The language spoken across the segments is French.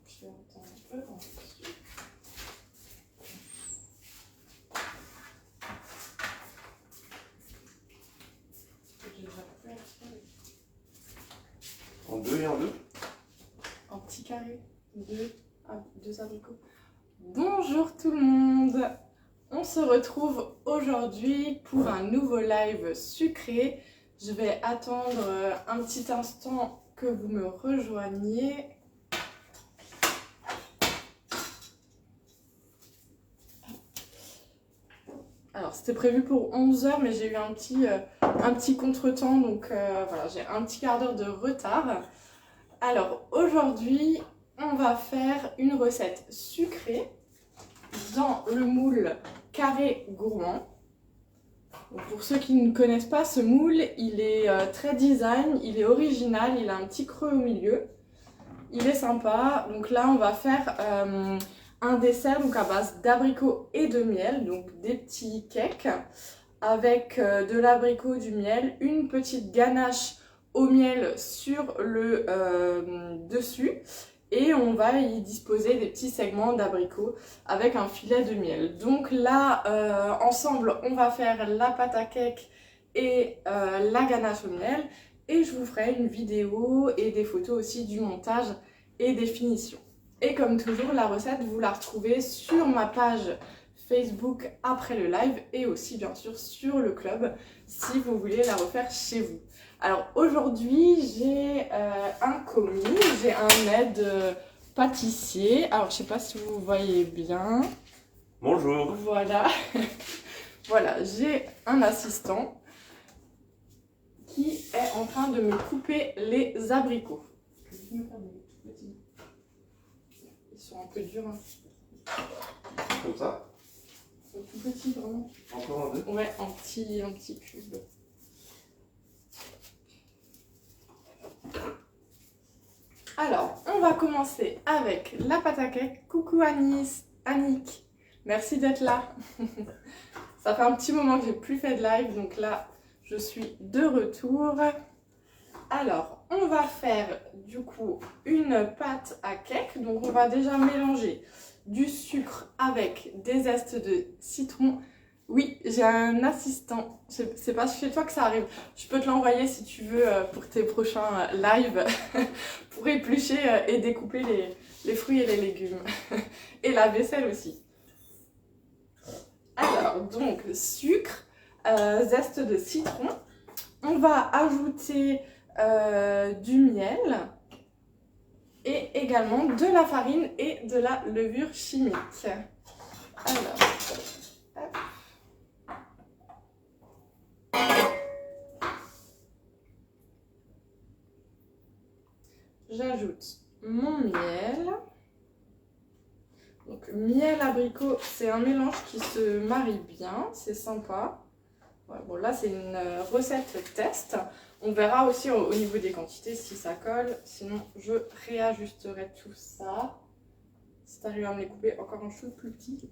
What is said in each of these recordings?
Je vais attendre un peu. En deux et en deux. En petit carré, deux abricots. Bonjour tout le monde. On se retrouve aujourd'hui pour un nouveau live sucré. Je vais attendre un petit instant que vous me rejoigniez. Alors c'était prévu pour 11 h, mais j'ai eu un petit contretemps, donc voilà, j'ai un petit quart d'heure de retard. Alors aujourd'hui, on va faire une recette sucrée dans le moule carré gourmand. Donc pour ceux qui ne connaissent pas ce moule, il est très design, il est original, il a un petit creux au milieu. Il est sympa. Donc là, on va faire un dessert donc à base d'abricots et de miel, donc des petits cakes avec de l'abricot, du miel, une petite ganache au miel sur le dessus. Et on va y disposer des petits segments d'abricots avec un filet de miel. Donc là, ensemble, on va faire la pâte à cake et la ganache au miel. Et je vous ferai une vidéo et des photos aussi du montage et des finitions. Et comme toujours, la recette, vous la retrouvez sur ma page Facebook après le live et aussi bien sûr sur le club si vous voulez la refaire chez vous. Alors aujourd'hui j'ai un commis, j'ai un aide pâtissier. Alors je sais pas si vous voyez bien. Bonjour. Voilà. Voilà, j'ai un assistant qui est en train de me couper les abricots. Ils sont un peu durs. Hein. Comme ça. Tout petit vraiment. Encore un deux. Ouais, en petit cube. Alors, on va commencer avec la pâte à cake. Coucou Annick, merci d'être là. Ça fait un petit moment que j'ai plus fait de live, donc là, je suis de retour. Alors, on va faire du coup une pâte à cake. Donc, on va déjà mélanger du sucre avec des zestes de citron. Oui, j'ai un assistant. C'est pas chez toi que ça arrive. Je peux te l'envoyer si tu veux pour tes prochains lives. Pour éplucher et découper les fruits et les légumes. Et la vaisselle aussi. Alors, donc, sucre, zeste de citron. On va ajouter du miel. Et également de la farine et de la levure chimique. Alors, hop. J'ajoute mon miel. Donc miel abricot, c'est un mélange qui se marie bien, c'est sympa. Ouais, bon là c'est une recette test. On verra aussi au niveau des quantités si ça colle. Sinon je réajusterai tout ça. Si tu arrives à me les couper encore un chou plus petit.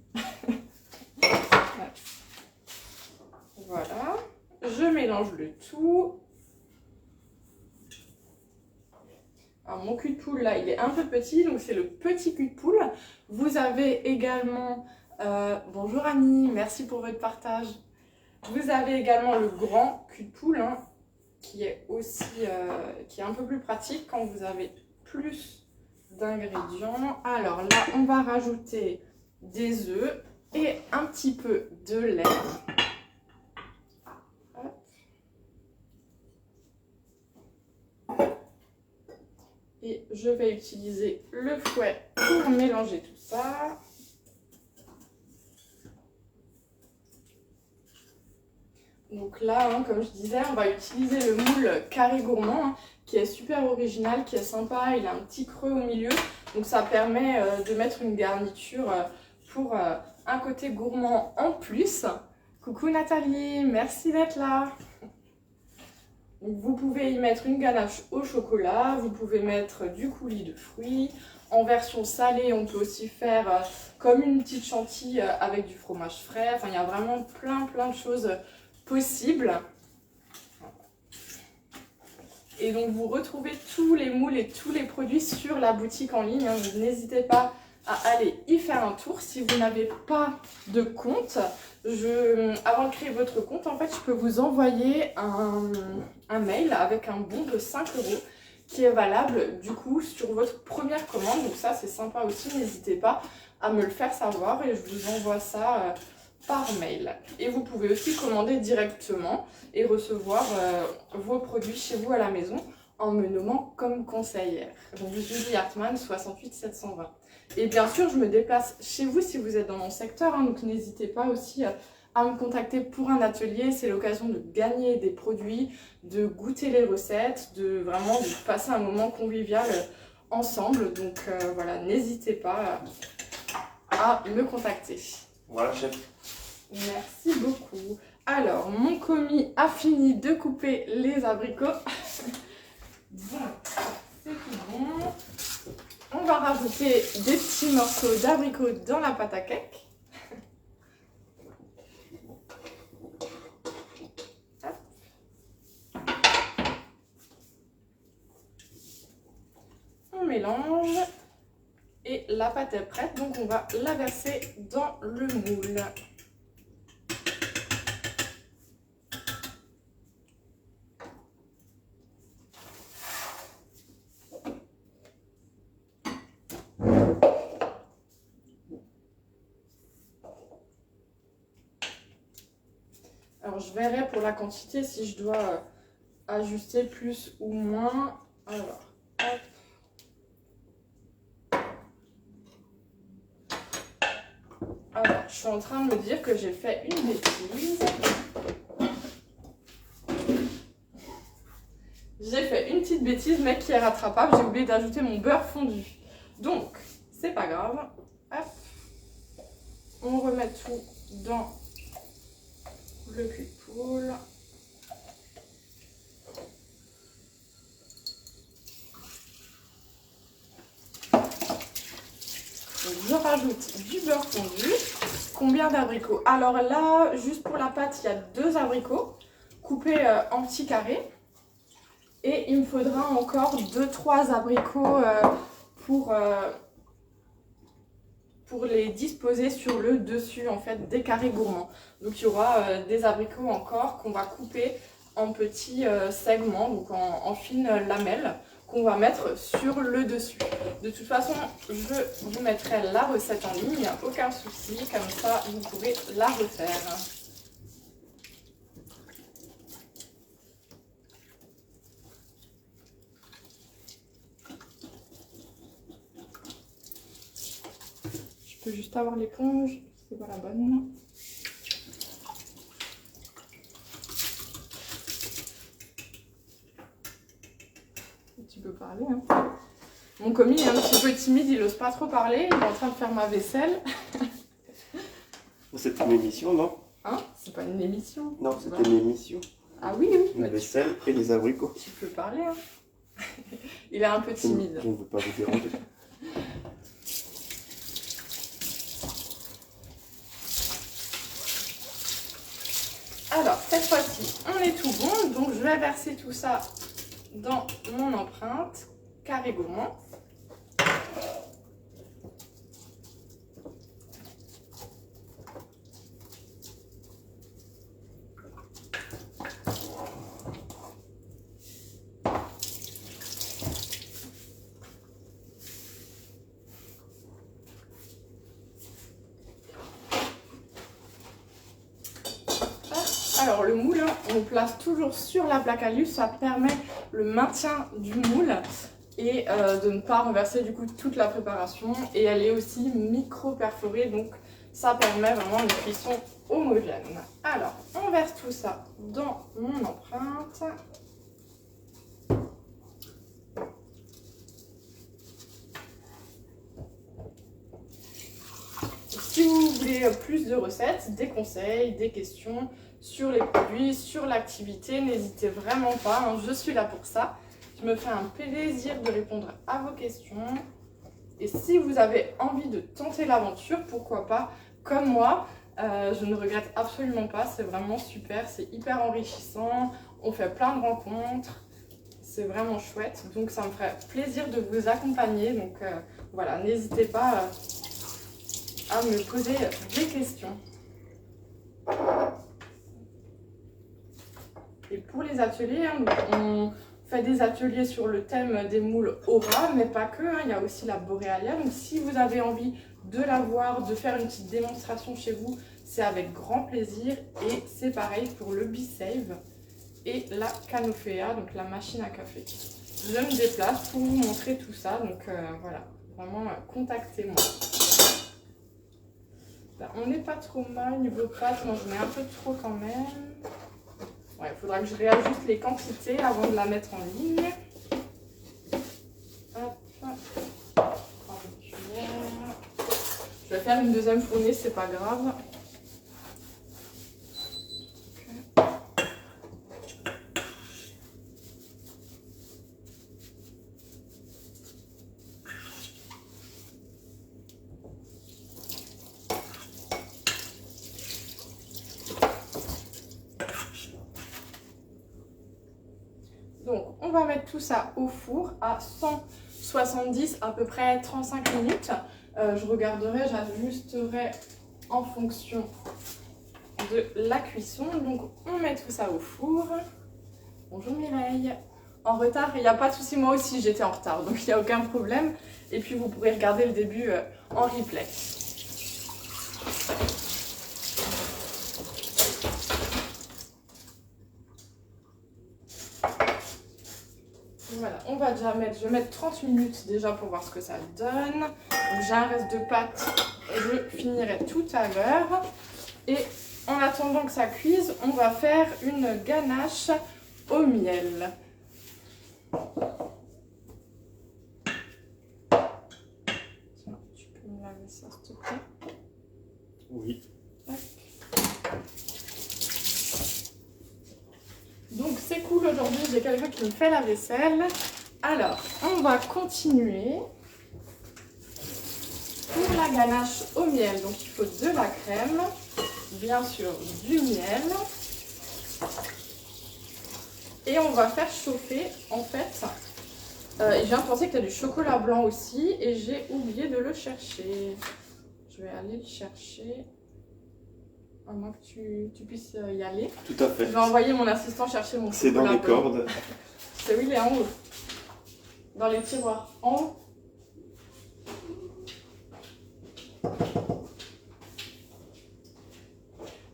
Voilà. Je mélange le tout. Alors, mon cul de poule là il est un peu petit, donc c'est le petit cul de poule. Vous avez également, bonjour Annie, merci pour votre partage. Vous avez également le grand cul de poule hein, qui est aussi qui est un peu plus pratique quand vous avez plus d'ingrédients. Alors là on va rajouter des œufs et un petit peu de lait. Et je vais utiliser le fouet pour mélanger tout ça. Donc là, hein, comme je disais, on va utiliser le moule carré gourmand hein, qui est super original, qui est sympa. Il a un petit creux au milieu. Donc ça permet de mettre une garniture pour un côté gourmand en plus. Coucou Nathalie, merci d'être là. Donc vous pouvez y mettre une ganache au chocolat, vous pouvez mettre du coulis de fruits. En version salée, on peut aussi faire comme une petite chantilly avec du fromage frais. Enfin, il y a vraiment plein de choses possibles. Et donc vous retrouvez tous les moules et tous les produits sur la boutique en ligne. Donc n'hésitez pas à aller y faire un tour. Si vous n'avez pas de compte, avant de créer votre compte, en fait, je peux vous envoyer un mail avec un bon de 5 € qui est valable du coup sur votre première commande. Donc ça, c'est sympa aussi. N'hésitez pas à me le faire savoir et je vous envoie ça par mail. Et vous pouvez aussi commander directement et recevoir vos produits chez vous à la maison en me nommant comme conseillère. Donc Julie Hartmann, 68 720. Et bien sûr, je me déplace chez vous si vous êtes dans mon secteur, hein, donc n'hésitez pas aussi à me contacter pour un atelier. C'est l'occasion de gagner des produits, de goûter les recettes, de passer un moment convivial ensemble. Donc voilà, n'hésitez pas à me contacter. Voilà, chef. Merci beaucoup. Alors, mon commis a fini de couper les abricots. Bon, c'est tout bon. On va rajouter des petits morceaux d'abricots dans la pâte à cake. Hop. On mélange. Et la pâte est prête, donc on va la verser dans le moule. Alors je verrai pour la quantité si je dois ajuster plus ou moins. Alors, hop. Alors, je suis en train de me dire que j'ai fait une bêtise. J'ai fait une petite bêtise, mais qui est rattrapable. J'ai oublié d'ajouter mon beurre fondu. Donc, c'est pas grave. Hop. On remet tout dans le cul de poule. Donc, je rajoute du beurre fondu. Combien d'abricots? Alors là, juste pour la pâte, il y a 2 abricots coupés en petits carrés. Et il me faudra encore 2-3 abricots pour les disposer sur le dessus en fait des carrés gourmands. Donc il y aura des abricots encore qu'on va couper en petits segments, donc en fines lamelles, qu'on va mettre sur le dessus. De toute façon, je vous mettrai la recette en ligne, il n'y a aucun souci, comme ça vous pourrez la refaire. Je peux juste avoir l'éponge, c'est pas la bonne. Tu peux parler, hein. Mon commis est un petit peu timide, il n'ose pas trop parler, il est en train de faire ma vaisselle. C'est une émission, non? Hein? C'est pas une émission. Non, c'était une émission. Ah oui, oui. La vaisselle et les abricots. Tu peux parler, hein. Il est un peu timide. Je ne veux pas vous déranger. Alors, cette fois-ci, on est tout bon. Donc, je vais verser tout ça dans mon empreinte carré gourmand. Alors le moule, on le place toujours sur la plaque à livre, ça permet le maintien du moule et de ne pas renverser du coup toute la préparation. Et elle est aussi micro-perforée, donc ça permet vraiment une cuisson homogène. Alors, on verse tout ça dans mon empreinte. Si vous voulez plus de recettes, des conseils, des questions sur les produits, sur l'activité, n'hésitez vraiment pas, hein, je suis là pour ça. Je me fais un plaisir de répondre à vos questions. Et si vous avez envie de tenter l'aventure, pourquoi pas, comme moi, je ne regrette absolument pas, c'est vraiment super, c'est hyper enrichissant, on fait plein de rencontres, c'est vraiment chouette. Donc ça me ferait plaisir de vous accompagner. Donc voilà, n'hésitez pas à me poser des questions. Et pour les ateliers, hein, on fait des ateliers sur le thème des moules Aura, mais pas que, hein, il y a aussi la Borealia. Donc si vous avez envie de la voir, de faire une petite démonstration chez vous, c'est avec grand plaisir. Et c'est pareil pour le Be-Save et la Canofea, donc la machine à café. Je me déplace pour vous montrer tout ça, donc voilà, vraiment contactez-moi. Ben, on n'est pas trop mal niveau pâte, moi je mets un peu trop quand même. Ouais, il faudra que je réajuste les quantités avant de la mettre en ligne. Hop. Je vais faire une deuxième fournée, c'est pas grave. Donc, on va mettre tout ça au four à 170, à peu près 35 minutes. Je regarderai, j'ajusterai en fonction de la cuisson. Donc, on met tout ça au four. Bonjour Mireille. En retard, il n'y a pas de souci, moi aussi j'étais en retard, donc il n'y a aucun problème. Et puis, vous pourrez regarder le début en replay. Voilà, on va déjà mettre, je vais mettre 30 minutes déjà pour voir ce que ça donne. Donc j'ai un reste de pâte, je finirai tout à l'heure. Et en attendant que ça cuise, on va faire une ganache au miel. Tiens, tu peux me laver ça s'il te plaît? Oui. Hop. Donc c'est cool, aujourd'hui j'ai quelqu'un qui me fait la vaisselle. Alors, on va continuer. Pour la ganache au miel, donc il faut de la crème, bien sûr du miel. Et on va faire chauffer, en fait, et je viens de penser qu'il y a du chocolat blanc aussi, et j'ai oublié de le chercher. Je vais aller le chercher. À moins que tu puisses y aller. Tout à fait. Je vais envoyer mon assistant chercher mon chocolat. C'est dans les blanc. cordes. C'est oui, il est en haut. Dans les tiroirs. En haut.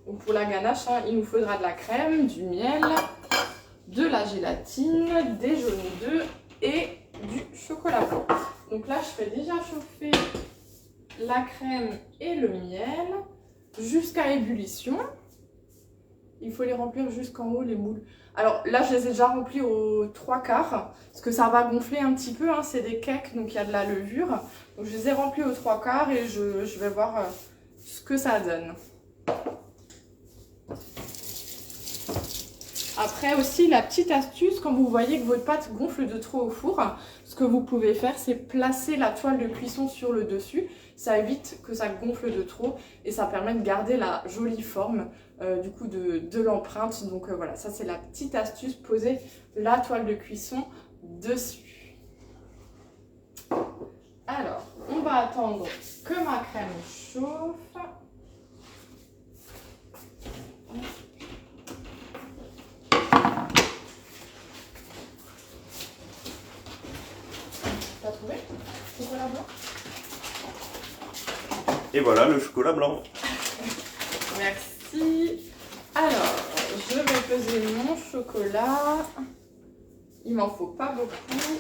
Donc pour la ganache, hein, il nous faudra de la crème, du miel, de la gélatine, des jaunes d'œufs et du chocolat blanc. Donc là, je fais déjà chauffer la crème et le miel jusqu'à ébullition. Il faut les remplir jusqu'en haut, les moules. Alors là, je les ai déjà remplis aux 3/4 parce que ça va gonfler un petit peu. Hein, c'est des cakes, donc il y a de la levure. Donc je les ai remplis aux 3/4 et je vais voir ce que ça donne. Après aussi, la petite astuce, quand vous voyez que votre pâte gonfle de trop au four, ce que vous pouvez faire, c'est placer la toile de cuisson sur le dessus. Ça évite que ça gonfle de trop et ça permet de garder la jolie forme du coup de l'empreinte. Donc voilà, ça c'est la petite astuce, poser la toile de cuisson dessus. Alors, on va attendre que ma crème chauffe. T'as trouvé le chocolat blanc? Et voilà le chocolat blanc. Merci. Alors, je vais peser mon chocolat. Il m'en faut pas beaucoup.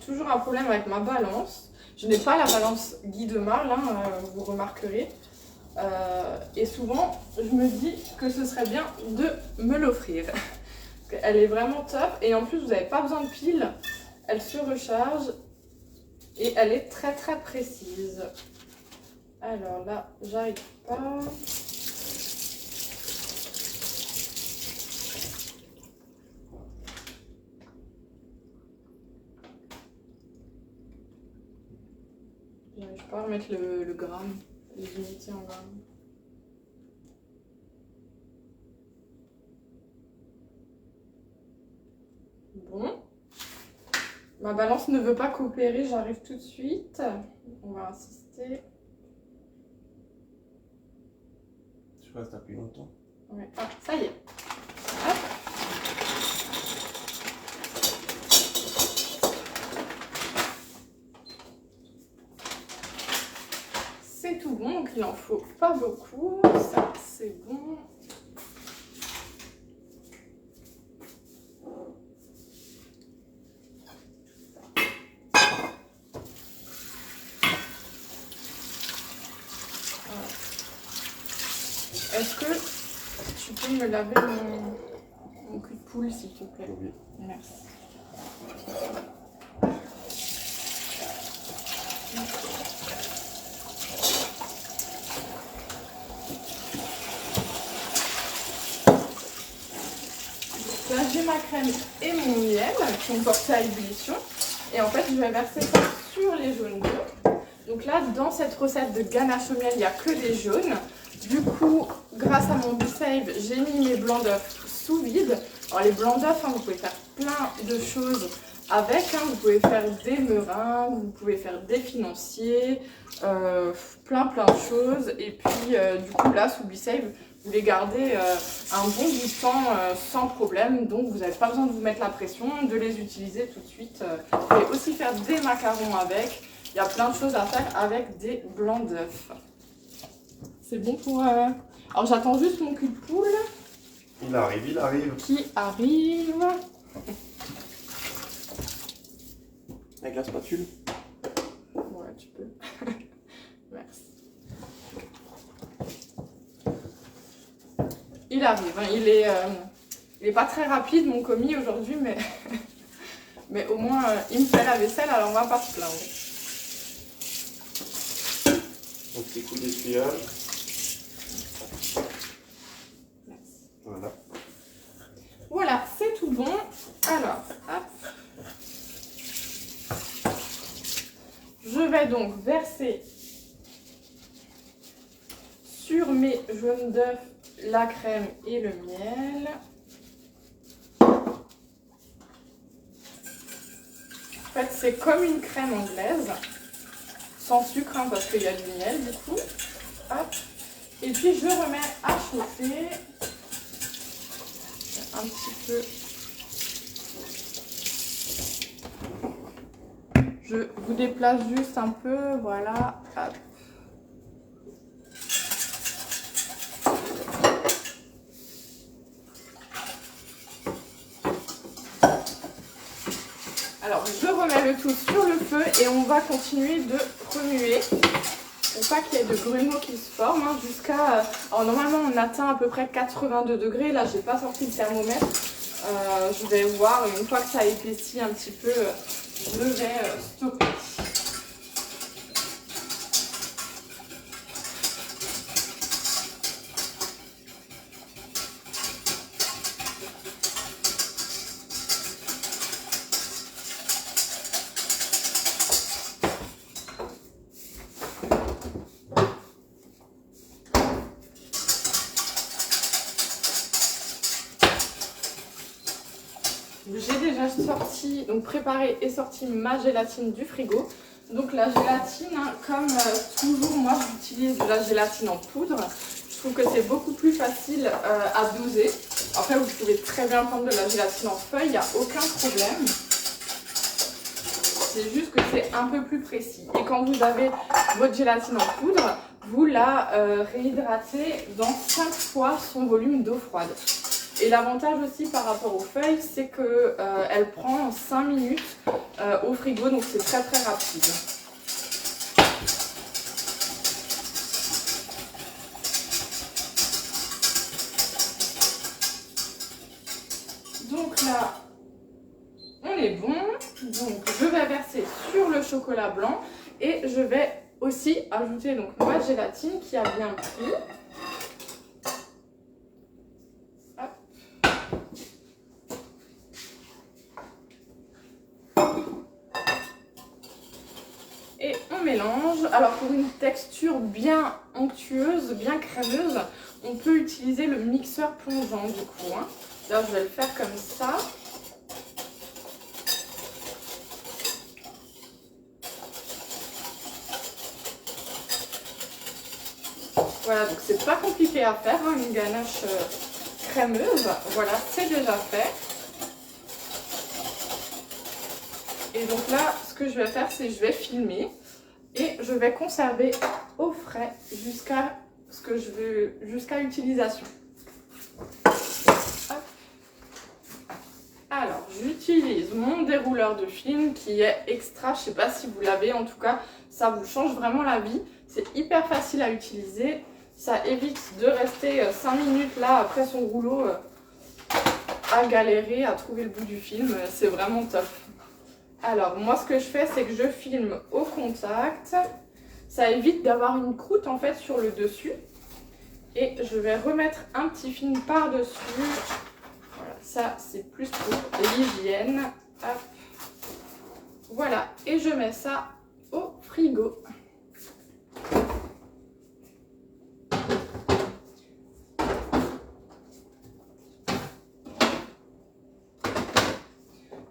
Toujours un problème avec ma balance. Je n'ai pas la balance Guy de Marle, hein, vous remarquerez. Et souvent, je me dis que ce serait bien de me l'offrir. Elle est vraiment top. Et en plus, vous n'avez pas besoin de pile. Elle se recharge Et elle est très très précise. Alors là, j'arrive pas. J'arrive pas à remettre le gramme, les unités en grammes. Bon. Ma balance ne veut pas coopérer, j'arrive tout de suite. On va insister. Je reste plus longtemps. Ouais. Ah, ça y est. Hop. C'est tout bon, donc il en faut pas beaucoup. Ça, c'est bon. Est-ce que tu peux me laver mon cul de poule, s'il te plaît? Oui. Merci. Donc là, j'ai ma crème et mon miel qui sont portés à ébullition. Et en fait, je vais verser ça sur les jaunes d'œufs. Donc là, dans cette recette de ganache au miel, il n'y a que des jaunes. Du coup, grâce à mon B-Save, j'ai mis mes blancs d'œufs sous vide. Alors les blancs d'œufs, vous pouvez faire plein de choses avec. Vous pouvez faire des merins, vous pouvez faire des financiers, plein de choses. Et puis du coup là, sous B-Save, vous les gardez un bon bout de temps sans problème. Donc vous n'avez pas besoin de vous mettre la pression, de les utiliser tout de suite. Vous pouvez aussi faire des macarons avec. Il y a plein de choses à faire avec des blancs d'œufs. C'est bon pour... Alors j'attends juste mon cul de poule. Il arrive, il arrive. Qui arrive. Avec la spatule. Ouais, tu peux. Merci. Il arrive. Hein. Il est pas très rapide mon commis aujourd'hui, mais... mais au moins il me fait la vaisselle, alors on va pas se plaindre. Un petit coup d'essuyage. Voilà. Voilà, c'est tout bon. Alors, hop. Je vais donc verser sur mes jaunes d'œufs la crème et le miel. En fait, c'est comme une crème anglaise, sans sucre, hein, parce qu'il y a du miel du coup. Hop. Et puis je remets à chauffer. Un petit peu. Je vous déplace juste un peu, voilà. Hop. Alors je remets le tout sur le feu et on va continuer de remuer pour pas qu'il y ait de grumeaux qui se forment, hein, jusqu'à... Alors normalement on atteint à peu près 82 degrés, là j'ai pas sorti le thermomètre. Je vais voir, une fois que ça épaissit un petit peu, je vais stopper. J'ai déjà sorti, donc préparé et sorti ma gélatine du frigo. Donc la gélatine, hein, comme toujours, moi j'utilise de la gélatine en poudre. Je trouve que c'est beaucoup plus facile à doser. Après vous pouvez très bien prendre de la gélatine en feuille, il n'y a aucun problème. C'est juste que c'est un peu plus précis. Et quand vous avez votre gélatine en poudre, vous la réhydratez dans 5 fois son volume d'eau froide. Et l'avantage aussi par rapport aux feuilles, c'est qu'elle prend 5 minutes au frigo, donc c'est très très rapide. Donc là, on est bon. Donc je vais verser verser sur le chocolat blanc. Et je vais aussi ajouter donc ma gélatine qui a bien pris. Et on mélange. Alors pour une texture bien onctueuse, bien crémeuse, on peut utiliser le mixeur plongeant du coup. Hein. Là je vais le faire comme ça. Voilà, donc c'est pas compliqué à faire, hein, une ganache crémeuse. Voilà, c'est déjà fait. Et donc là, ce que je vais faire, c'est que je vais filmer et je vais conserver au frais jusqu'à utilisation. Hop. Alors, j'utilise mon dérouleur de film qui est extra, je sais pas si vous l'avez, en tout cas, ça vous change vraiment la vie. C'est hyper facile à utiliser. Ça évite de rester 5 minutes là après son rouleau à galérer, à trouver le bout du film. C'est vraiment top. Alors moi ce que je fais c'est que je filme au contact. Ça évite d'avoir une croûte en fait sur le dessus. Et je vais remettre un petit film par dessus. Voilà, ça c'est plus pour l'hygiène. Voilà, et je mets ça au frigo.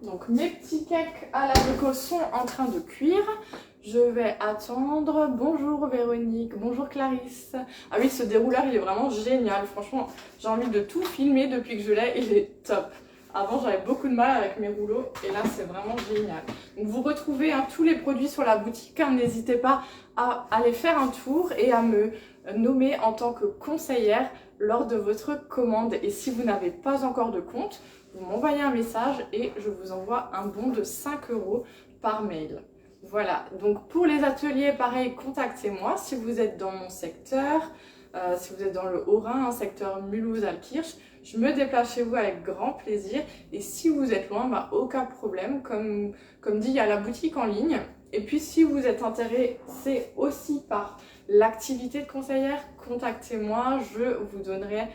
Donc mes petits cakes à l'abricot sont en train de cuire. Je vais attendre. Bonjour Véronique, bonjour Clarisse. Ah oui, ce dérouleur il est vraiment génial. Franchement, j'ai envie de tout filmer depuis que je l'ai. Il est top. Avant j'avais beaucoup de mal avec mes rouleaux et là c'est vraiment génial. Donc vous retrouvez tous les produits sur la boutique. N'hésitez pas à aller faire un tour et à me nommer en tant que conseillère lors de votre commande. Et si vous n'avez pas encore de compte, vous m'envoyez un message et je vous envoie un bon de 5 € par mail. Voilà, donc pour les ateliers, pareil, contactez-moi si vous êtes dans mon secteur, si vous êtes dans le Haut-Rhin, un secteur Mulhouse-Altkirch, je me déplace chez vous avec grand plaisir. Et si vous êtes loin, bah, aucun problème, comme dit, il y a la boutique en ligne. Et puis si vous êtes intéressé aussi par l'activité de conseillère, contactez-moi, je vous donnerai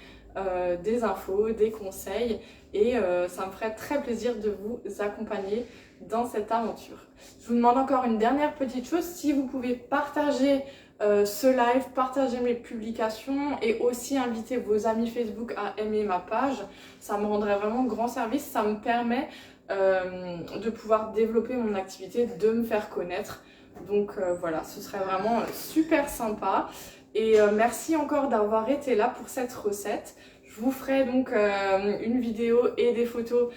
des infos, des conseils et ça me ferait très plaisir de vous accompagner dans cette aventure. Je vous demande encore une dernière petite chose, si vous pouvez partager ce live, partager mes publications et aussi inviter vos amis Facebook à aimer ma page, ça me rendrait vraiment grand service, ça me permet de pouvoir développer mon activité, de me faire connaître. Donc voilà, ce serait vraiment super sympa. Et merci encore d'avoir été là pour cette recette. Je vous ferai donc une vidéo et des photos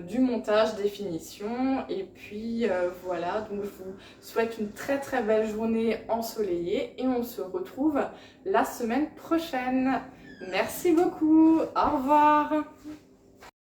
du montage, des finitions. Et puis voilà, donc je vous souhaite une très très belle journée ensoleillée. Et on se retrouve la semaine prochaine. Merci beaucoup, au revoir.